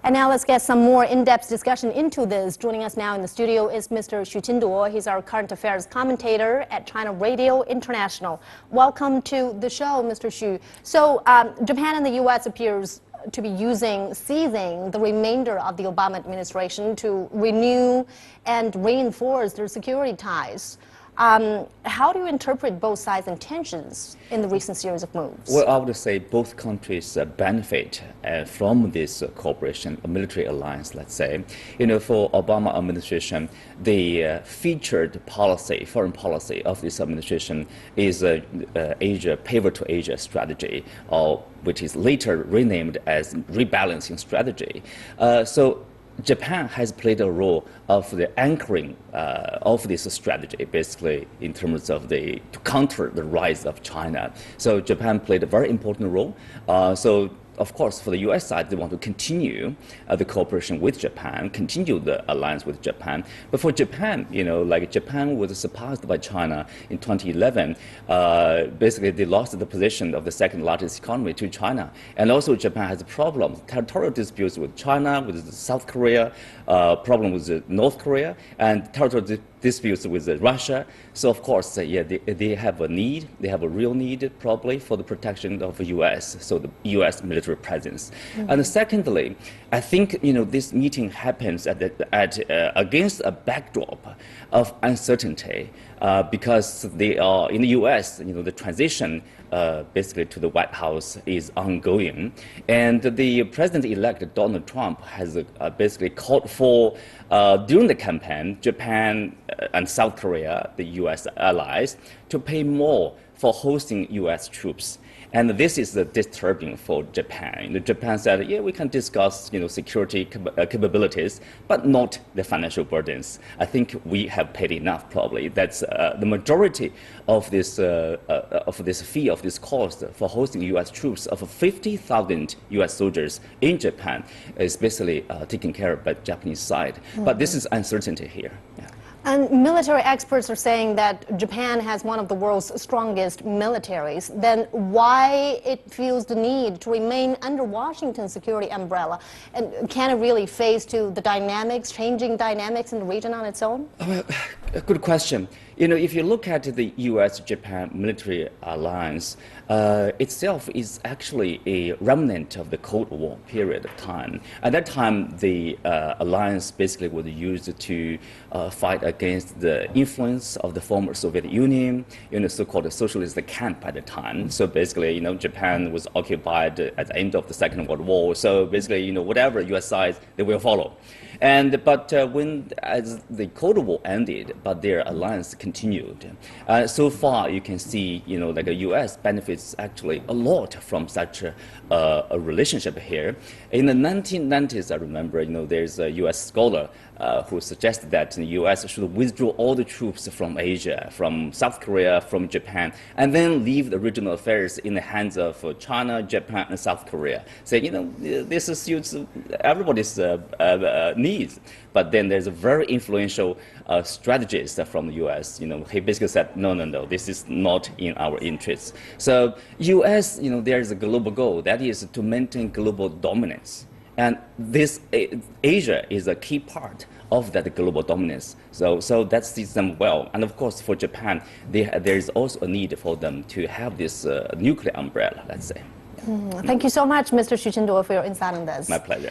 And now let's get some more in-depth discussion into this. Joining us now in the studio is Mr. Xu Qinduo. He's our current affairs commentator at China Radio International. Welcome to the show, Mr. Xu. So Japan and the U.S. appears to be seizing the remainder of the Obama administration to renew and reinforce their security ties. How do you interpret both sides' intentions in the recent series of moves? Well, I would say both countries benefit from this cooperation, a military alliance, let's say. You know, for Obama administration, the featured policy, foreign policy of this administration is Asia, pivot to Asia strategy, which is later renamed as rebalancing strategy. So Japan has played a role of the anchoring of this strategy, basically in terms of to counter the rise of China. So Japan played a very important role. Of course, for the U.S. side, they want to continue the cooperation with Japan, continue the alliance with Japan. But for Japan, you know, like Japan was surpassed by China in 2011. Basically, they lost the position of the second largest economy to China. And also, Japan has problems, territorial disputes with China, with South Korea, problem with North Korea, and territorial disputes with Russia. So of course, they have a need, they have a real need probably for the protection of the U.S., so the U.S. military presence. Mm-hmm. And secondly, I think, you know, this meeting happens against a backdrop of uncertainty because they are in the U.S., you know, the transition basically to the White House is ongoing. And the president-elect Donald Trump has basically called for, during the campaign, Japan and South Korea, the U.S. allies, to pay more for hosting U.S. troops. And this is disturbing for Japan. Japan said, yeah, we can discuss, you know, security capabilities, but not the financial burdens. I think we have paid enough, probably. That's the majority of this fee, of this cost for hosting U.S. troops of 50,000 U.S. soldiers in Japan is basically taken care of by the Japanese side. Mm-hmm. But this is uncertainty here. Yeah. And military experts are saying that Japan has one of the world's strongest militaries. Then why it feels the need to remain under Washington's security umbrella? And can it really face to the changing dynamics in the region on its own? Well, good question. You know, if you look at the U.S.-Japan military alliance, itself is actually a remnant of the Cold War period of time. At that time, the alliance basically was used to fight against the influence of the former Soviet Union, you know, so-called socialist camp at the time. So basically, you know, Japan was occupied at the end of the Second World War. So basically, you know, whatever U.S. side, they will follow. But as the Cold War ended, but their alliance continued. So far, you can see, you know, like the U.S. benefits actually a lot from such a relationship here. In the 1990s, I remember, you know, there's a U.S. scholar who suggested that the U.S. should withdraw all the troops from Asia, from South Korea, from Japan, and then leave the regional affairs in the hands of China, Japan, and South Korea. Saying, you know, this suits everybody's needs. But then there's a very influential strategist from the U.S. You know, he basically said, no, this is not in our interests. So U.S., you know, there's a global goal, that is to maintain global dominance. And this Asia is a key part of that global dominance. So that suits them well. And of course, for Japan, there is also a need for them to have this nuclear umbrella, let's say. Thank you so much, Mr. Xu Qinduo, for your insight on this. My pleasure.